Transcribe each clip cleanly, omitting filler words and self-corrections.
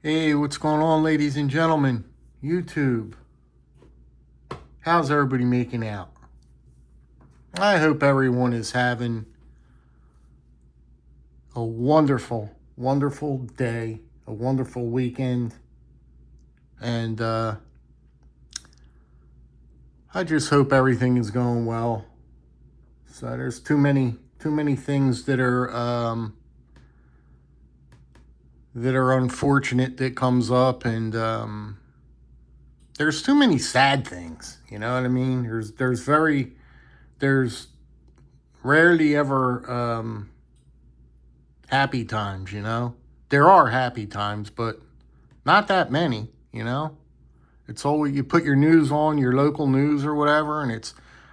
Hey, what's going on, ladies and gentlemen? YouTube. How's everybody making out? I hope everyone is having a wonderful, wonderful day, a wonderful weekend. And I just hope everything is going well. So there's too many things that are unfortunate that comes up, and there's too many sad things. You know what I mean? There's rarely ever happy times. You know, there are happy times, but not that many. You know, it's always you put your news on, your local news or whatever, and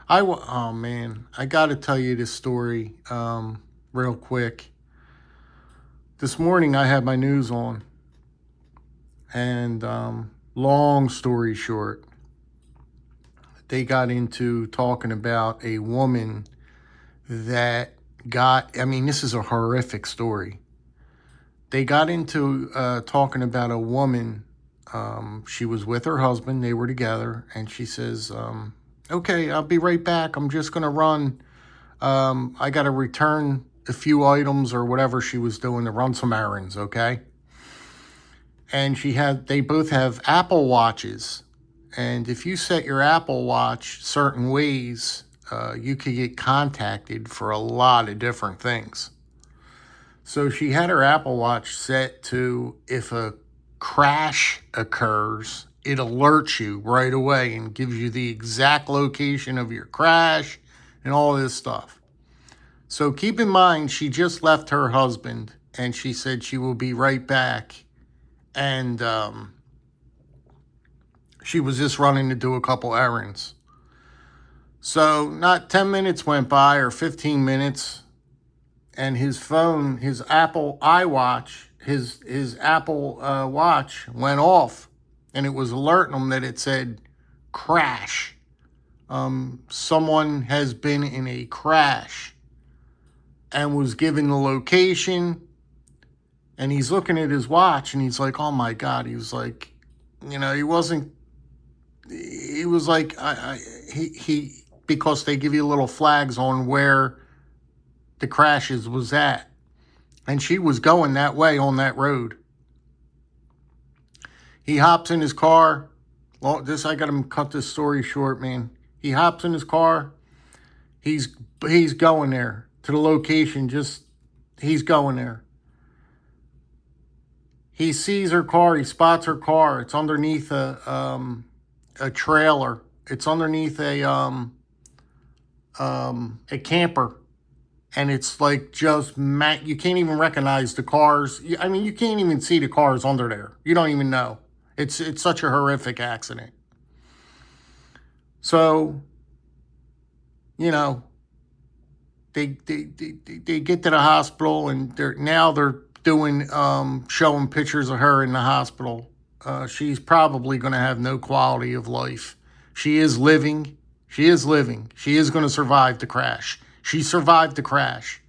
oh man, I got to tell you this story real quick. This morning I had my news on, and long story short, they got into talking about a woman that this is a horrific story. They got into talking about a woman. She was with her husband. They were together, and she says, okay, I'll be right back. I'm just going to run. I got to return a few items or whatever she was doing to run some errands, okay? And they both have Apple Watches. And if you set your Apple Watch certain ways, you could get contacted for a lot of different things. So she had her Apple Watch set to, if a crash occurs, it alerts you right away and gives you the exact location of your crash and all this stuff. So keep in mind, she just left her husband, and she said she will be right back. And she was just running to do a couple errands. So not 10 minutes went by or 15 minutes, and his phone, his Apple iWatch, his Apple Watch went off, and it was alerting him that it said crash. Someone has been in a crash, and was given the location. And he's looking at his watch, and he's like, oh my God. He was like, he was like, because they give you little flags on where the crashes was at. And she was going that way on that road. He hops in his car. Well, I got to cut this story short, man. He hops in his car. He's going there to the location. He's going there. He sees her car. He spots her car. It's underneath a trailer. It's underneath a camper, and it's like you can't even recognize the cars. I mean, you can't even see the cars under there. You don't even know. It's such a horrific accident. So, they get to the hospital, and they're doing showing pictures of her in the hospital. She's probably going to have no quality of life. She is living. She is going to survive the crash. She survived the crash.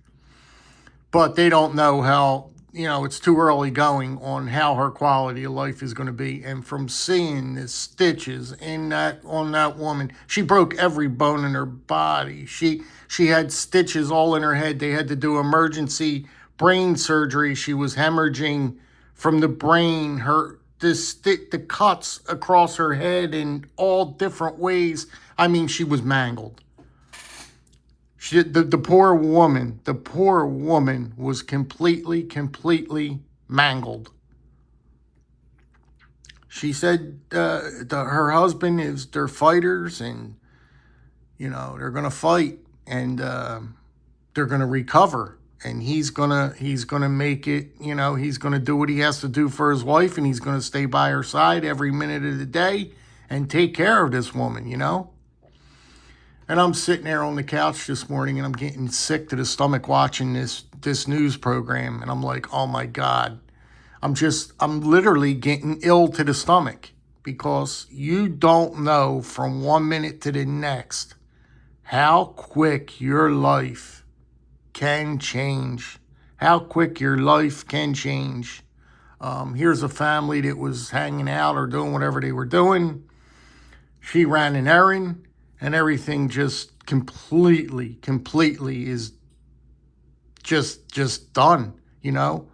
But they don't know how, it's too early going on how her quality of life is going to be. And from seeing the stitches on that woman, she broke every bone in her body. She had stitches all in her head. They had to do emergency brain surgery. She was hemorrhaging from the brain. The cuts across her head in all different ways. I mean, she was mangled. The poor woman was completely mangled. She said her husband they're fighters, and they're gonna fight, and they're gonna recover. And he's gonna make it, he's gonna do what he has to do for his wife, and he's gonna stay by her side every minute of the day and take care of this woman, And I'm sitting there on the couch this morning, and I'm getting sick to the stomach watching this news program, and I'm like, oh my God. I'm literally getting ill to the stomach, because you don't know from 1 minute to the next how quick your life can change. How quick your life can change. Here's a family that was hanging out or doing whatever they were doing. She ran an errand, and everything just completely is just done, you know.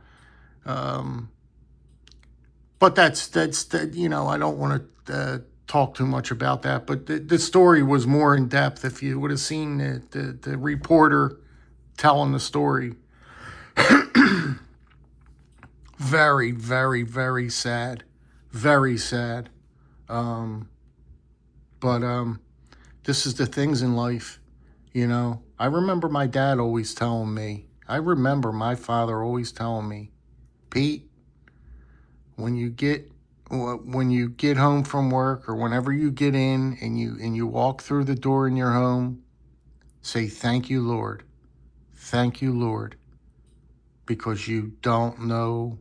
But that's you know, I don't want to talk too much about that. But the story was more in depth. If you would have seen the reporter telling the story, very, very, very sad, very sad. But this is the things in life, you know. I remember my dad always telling me. I remember my father always telling me, Pete, when you get home from work or whenever you get in and you walk through the door in your home, say thank you, Lord. Thank you, Lord, because you don't know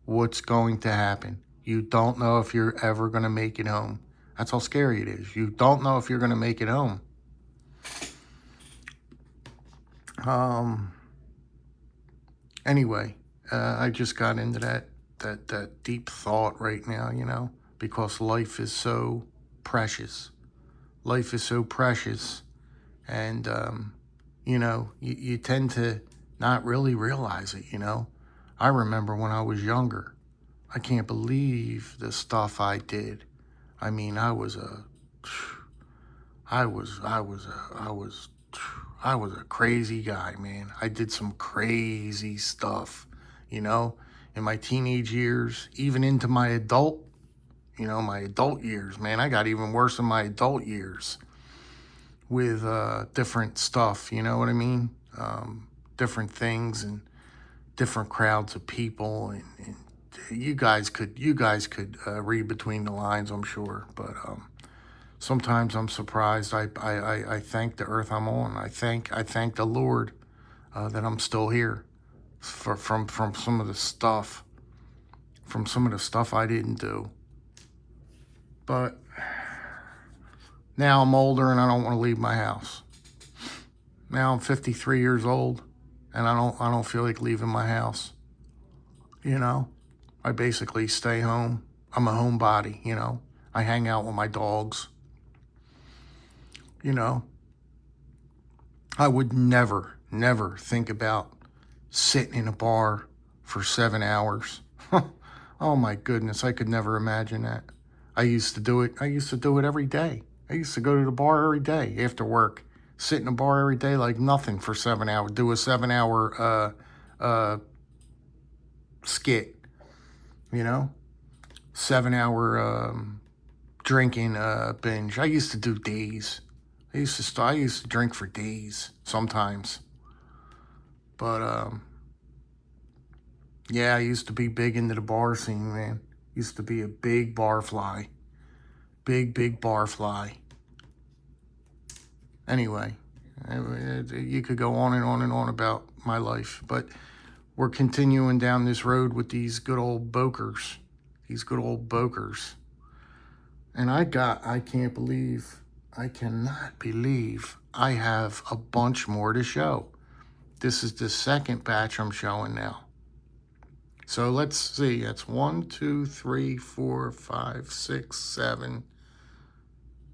what's going to happen. You don't know if you're ever going to make it home. That's how scary it is. You don't know if you're going to make it home. Anyway, I just got into that deep thought right now, you know, because life is so precious. Life is so precious. And, you know, you tend to not really realize it, you know. I remember when I was younger, I can't believe the stuff I did. I mean, I was a crazy guy, man. I did some crazy stuff, you know, in my teenage years, even into my adult years, man. I got even worse in my adult years with different stuff, you know what I mean? Different things and different crowds of people, and you guys could read between the lines, I'm sure, but sometimes I'm surprised. I thank the earth I'm on. I thank the Lord that I'm still here from some of the stuff I didn't do. But now I'm older and I don't want to leave my house. Now I'm 53 years old and I don't feel like leaving my house. You know, I basically stay home. I'm a homebody, you know. I hang out with my dogs. You know, I would never think about sitting in a bar for 7 hours. Oh my goodness, I could never imagine that. I used to do it every day. I used to go to the bar every day after work, sit in a bar every day like nothing for 7 hours, do a 7 hour skit, you know, 7 hour drinking binge. I used to do days. I used to drink for days sometimes. But yeah, I used to be big into the bar scene, man. Used to be a big bar fly. Big bar fly. Anyway, you could go on and on and on about my life, but we're continuing down this road with these good old Bokers. These good old Bokers. And I cannot believe I have a bunch more to show. This is the second batch I'm showing now. So let's see, that's 1, 2, 3, 4, 5, 6, 7.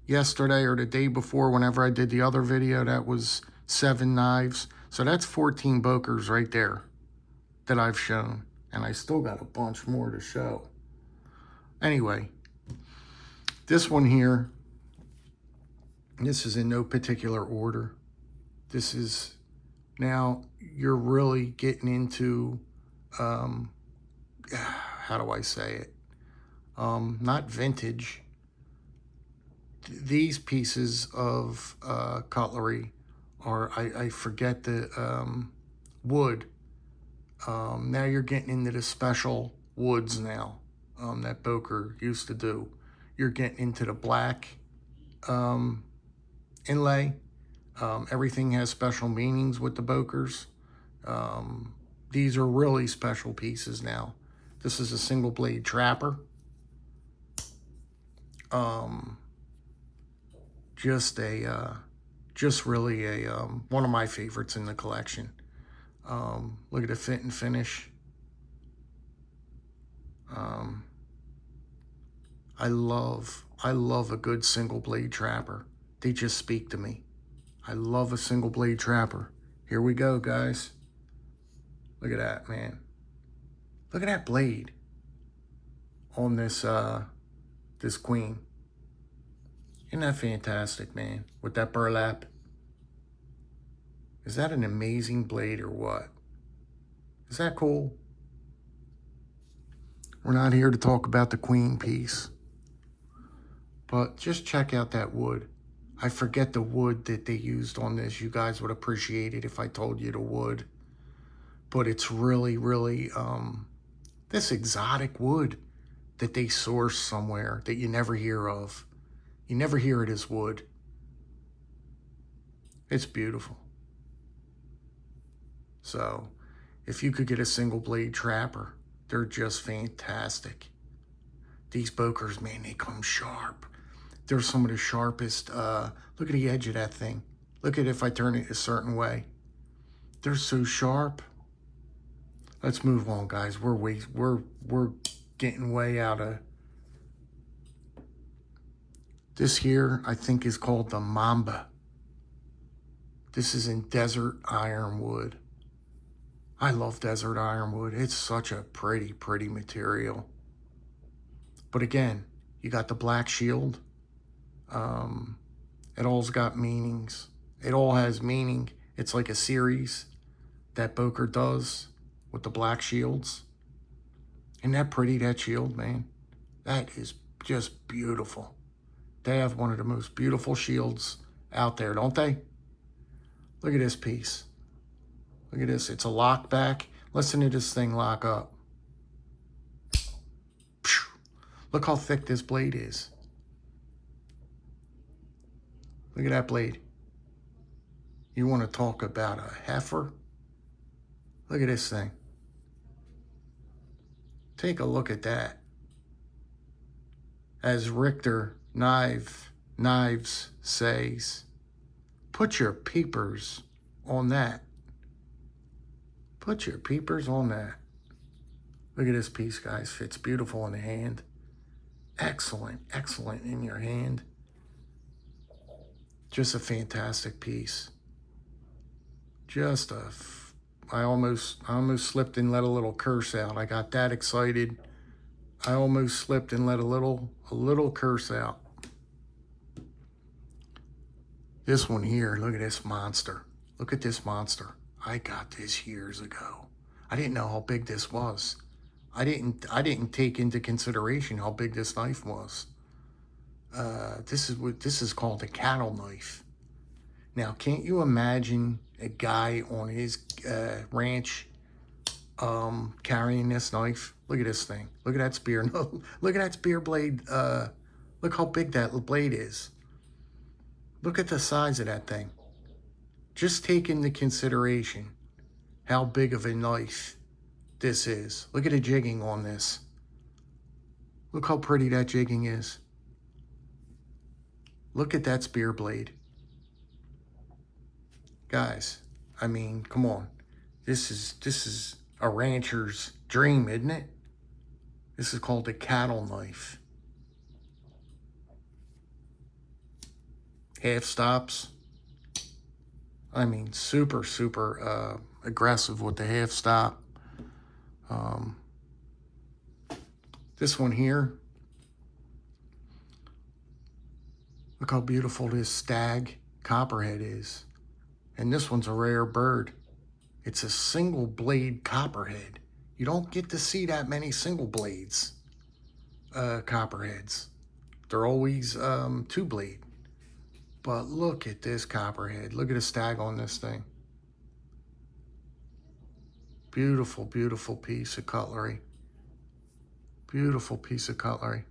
Yesterday or the day before, whenever I did the other video, that was 7 knives. So that's 14 Bokers right there that I've shown. And I still got a bunch more to show. Anyway, this one here, this is in no particular order. This is, now you're really getting into, how do I say it? Not vintage. These pieces of cutlery are, I forget the wood. Now you're getting into the special woods now that Boker used to do. You're getting into the black inlay. Everything has special meanings with the Bokers. These are really special pieces now. This is a single blade trapper. Just really a one of my favorites in the collection. Look at the fit and finish. I love a good single blade trapper. They just speak to me. I love a single blade trapper. Here we go, guys. Look at that, man. Look at that blade on this this queen. Isn't that fantastic, man? With that burlap. Is that an amazing blade or what? Is that cool? We're not here to talk about the queen piece, but just check out that wood. I forget the wood that they used on this. You guys would appreciate it if I told you the wood. But it's really, really this exotic wood that they source somewhere that you never hear of. You never hear it as wood. It's beautiful. So if you could get a single blade trapper, they're just fantastic. These Bokers, man, they come sharp. They're some of the sharpest. Look at the edge of that thing. Look at if I turn it a certain way. They're so sharp. Let's move on, guys. We're getting way out of this here. I think is called the Mamba. This is in desert ironwood. I love desert ironwood. It's such a pretty, pretty material. But again, you got the black shield. It all's got meanings. It all has meaning. It's like a series that Boker does with the black shields. Isn't that pretty, that shield, man? That is just beautiful. They have one of the most beautiful shields out there, don't they? Look at this piece. Look at this. It's a lock back. Listen to this thing lock up. Look how thick this blade is. Look at that blade. You want to talk about a heifer? Look at this thing. Take a look at that. As Richter Knives says, put your peepers on that. Put your peepers on that. Look at this piece, guys. Fits beautiful in the hand. Excellent, excellent in your hand. Just a fantastic piece. Just a... I almost slipped and let a little curse out. I got that excited. I almost slipped and let a little curse out. This one here, look at this monster. Look at this monster. I got this years ago. I didn't know how big this was. I didn't take into consideration how big this knife was. This is called a cattle knife. Now, can't you imagine a guy on his ranch carrying this knife? Look at this thing. Look at that spear. No, look at that spear blade. Look how big that blade is. Look at the size of that thing. Just take into consideration how big of a knife this is. Look at the jigging on this. Look how pretty that jigging is. Look at that spear blade. Guys, I mean, come on. This is a rancher's dream, isn't it? This is called a cattle knife. Half stops. I mean, super, super aggressive with the half stop. This one here. Look how beautiful this stag copperhead is. And this one's a rare bird. It's a single blade copperhead. You don't get to see that many single blades copperheads. They're always two blade. But look at this copperhead. Look at the stag on this thing. Beautiful, beautiful piece of cutlery. Beautiful piece of cutlery.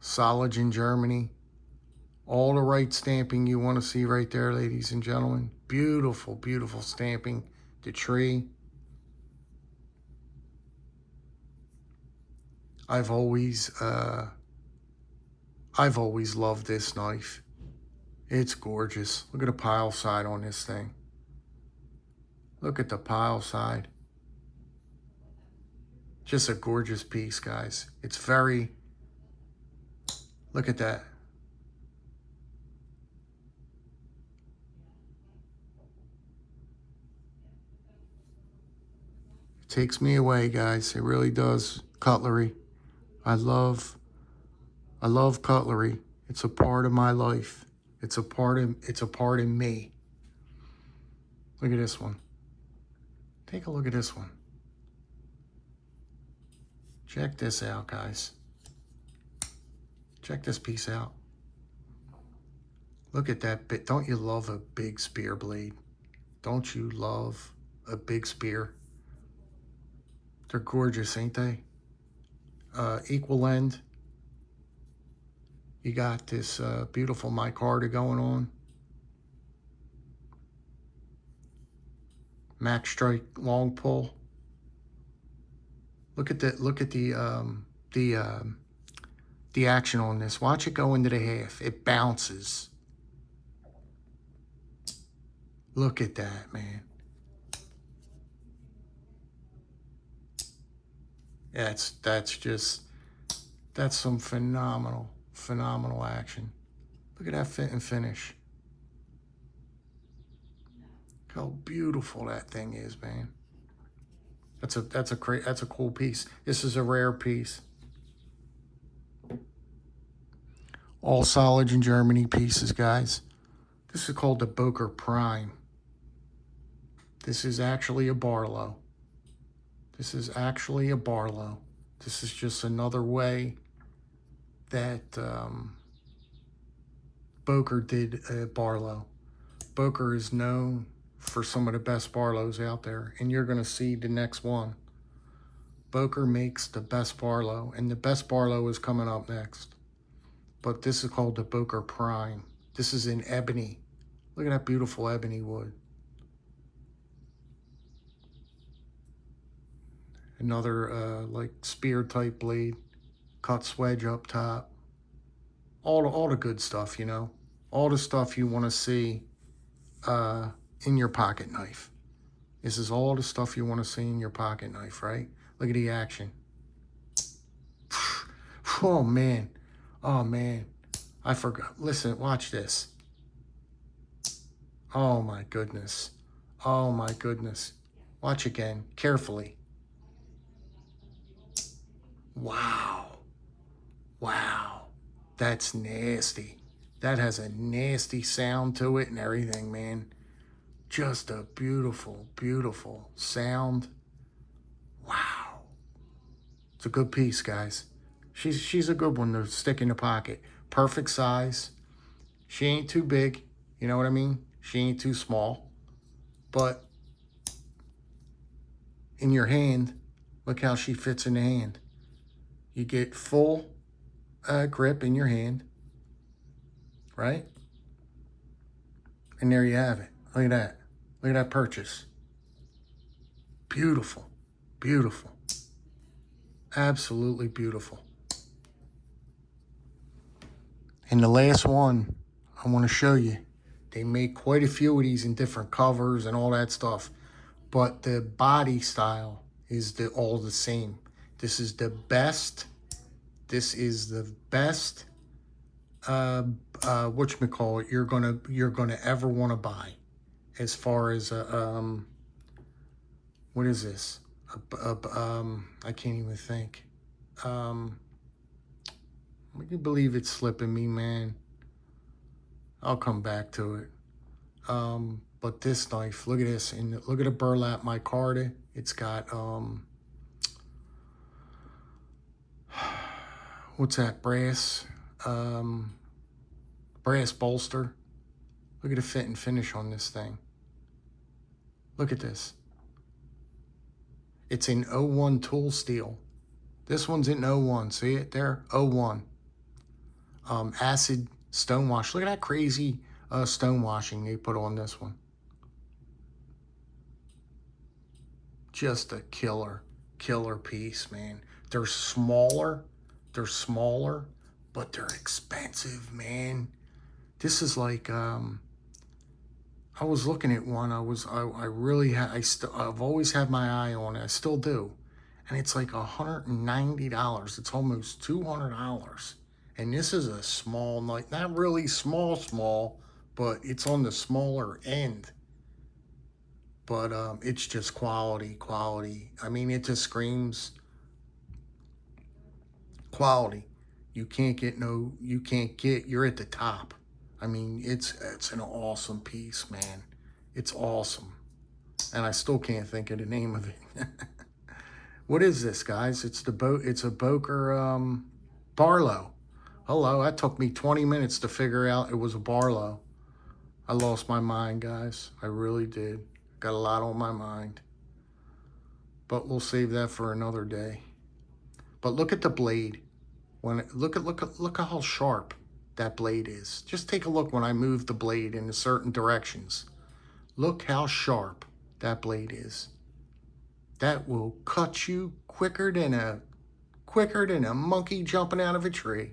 Solage in Germany. All the right stamping you want to see right there, ladies and gentlemen. Beautiful, beautiful stamping. The tree. I've always loved this knife. It's gorgeous. Look at the pile side on this thing. Look at the pile side. Just a gorgeous piece, guys. It's very Look at that. It takes me away, guys. It really does. Cutlery. I love cutlery. It's a part of my life. It's a part of me. Look at this one. Take a look at this one. Check this out, guys. Check this piece out. Look at that bit. Don't you love a big spear blade? Don't you love a big spear? They're gorgeous, ain't they? Equal end. You got this beautiful micarta going on. Max strike long pull. Look at the action on this. Watch it go into the half. It bounces. Look at that, man. That's some phenomenal action. Look at that fit and finish. How beautiful that thing is, man. That's a cool piece. This is a rare piece. All solid in Germany pieces, guys. This is called the Boker Prime. This is actually a Barlo. This is actually a Barlo. This is just another way that Boker did a Barlo. Boker is known for some of the best Barlows out there, and you're going to see the next one. Boker makes the best Barlo, and the best Barlo is coming up next. But this is called the Boker Prime. This is in ebony. Look at that beautiful ebony wood. Another like spear type blade, cut swedge up top. All the good stuff, you know. All the stuff you want to see in your pocket knife. This is all the stuff you want to see in your pocket knife, right? Look at the action. Oh man, I forgot. Listen, watch this. Oh my goodness. Watch again, carefully. Wow. That's nasty. That has a nasty sound to it and everything, man. Just a beautiful sound. Wow. It's a good piece, guys. She's a good one to stick in the pocket. Perfect size. She ain't too big. You know what I mean? She ain't too small. But in your hand, look how she fits in the hand. You get full grip in your hand, right? And there you have it. Look at that. Look at that purchase. Beautiful. Absolutely beautiful. And the last one I want to show you. They make quite a few of these in different covers and all that stuff. But the body style is all the same. This is the best. Whatchamacallit, you're gonna ever want to buy, as far as what is this? I can't even think. Can you believe it's slipping me, man? I'll come back to it. But this knife, look at this, and look at the burlap micarta. It's got what's that? Brass bolster. Look at the fit and finish on this thing. Look at this. It's in 01 tool steel. This one's in 01. See it there? 01. Acid stonewash. Look at that crazy stonewashing they put on this one. Just a killer piece, man. They're smaller, but they're expensive, man. This is like I was looking at one. I've always had my eye on it. I still do, and it's like $190. It's almost $200, And this is a small knife, not really small, but it's on the smaller end. But it's just quality. I mean, it just screams quality. You're at the top. I mean, it's an awesome piece, man. It's awesome. And I still can't think of the name of it. What is this, guys? It's a Boker Barlo. Hello, that took me 20 minutes to figure out it was a Barlo. I lost my mind, guys. I really did. Got a lot on my mind. But we'll save that for another day. But look at the blade. Look at how sharp that blade is. Just take a look when I move the blade in certain directions. Look how sharp that blade is. That will cut you quicker than a monkey jumping out of a tree.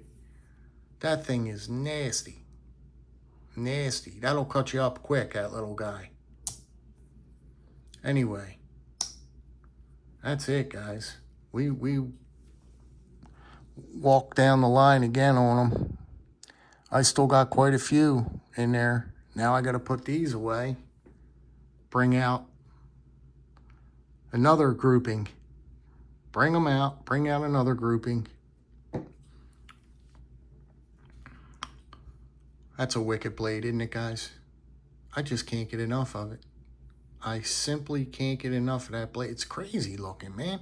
That thing is nasty. Nasty. That'll cut you up quick, that little guy. Anyway, that's it, guys. We walked down the line again on them. I still got quite a few in there. Now I got to put these away. Bring out another grouping. Bring them out. Bring out another grouping. That's a wicked blade, isn't it, guys? I just can't get enough of it. I simply can't get enough of that blade. It's crazy looking, man.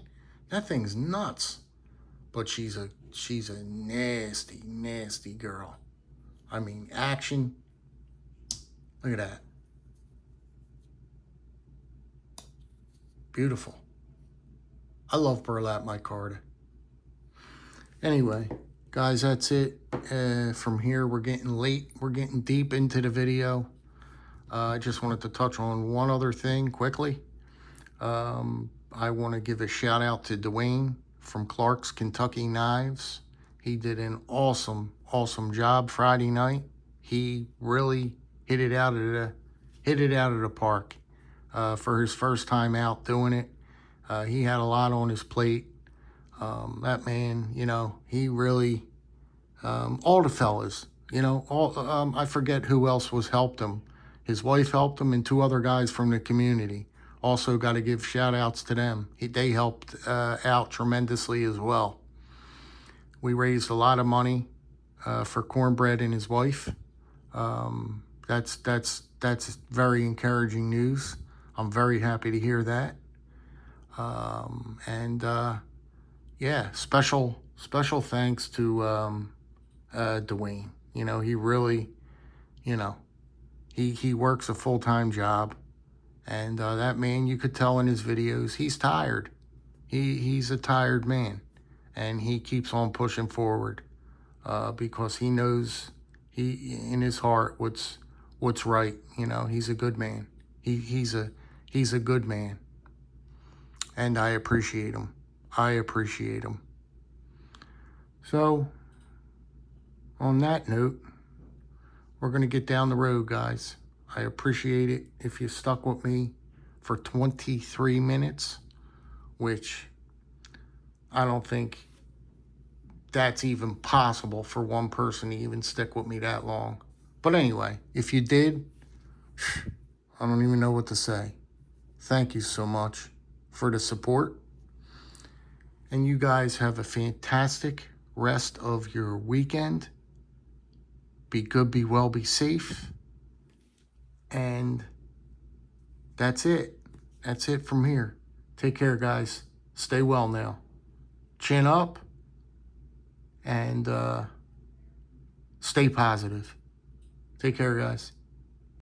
That thing's nuts. But she's a nasty, nasty girl. I mean, action. Look at that. Beautiful. I love burlap micarta. Anyway, guys, that's it. From here, we're getting late. We're getting deep into the video. I just wanted to touch on one other thing quickly. I want to give a shout out to Dwayne from Clark's Kentucky Knives. He did an awesome job Friday night. He really hit it out of the park for his first time out doing it. He had a lot on his plate. That man, you know, he really, all the fellas, you know, I forget who else helped him. His wife helped him and 2 other guys from the community. Also got to give shout outs to them. They helped out tremendously as well. We raised a lot of money for Cornbread and his wife. That's very encouraging news. I'm very happy to hear that. Yeah, special thanks to Dwayne. You know, he really, you know, he works a full-time job, and that man, you could tell in his videos, he's tired. He's a tired man, and he keeps on pushing forward because he knows in his heart what's right. You know, he's a good man. He's a good man, and I appreciate him. So, on that note, we're going to get down the road, guys. I appreciate it if you stuck with me for 23 minutes, which I don't think that's even possible for one person to even stick with me that long. But anyway, if you did, I don't even know what to say. Thank you so much for the support. And you guys have a fantastic rest of your weekend. Be good, be well, be safe. And that's it. That's it from here. Take care, guys. Stay well now. Chin up. And stay positive. Take care, guys.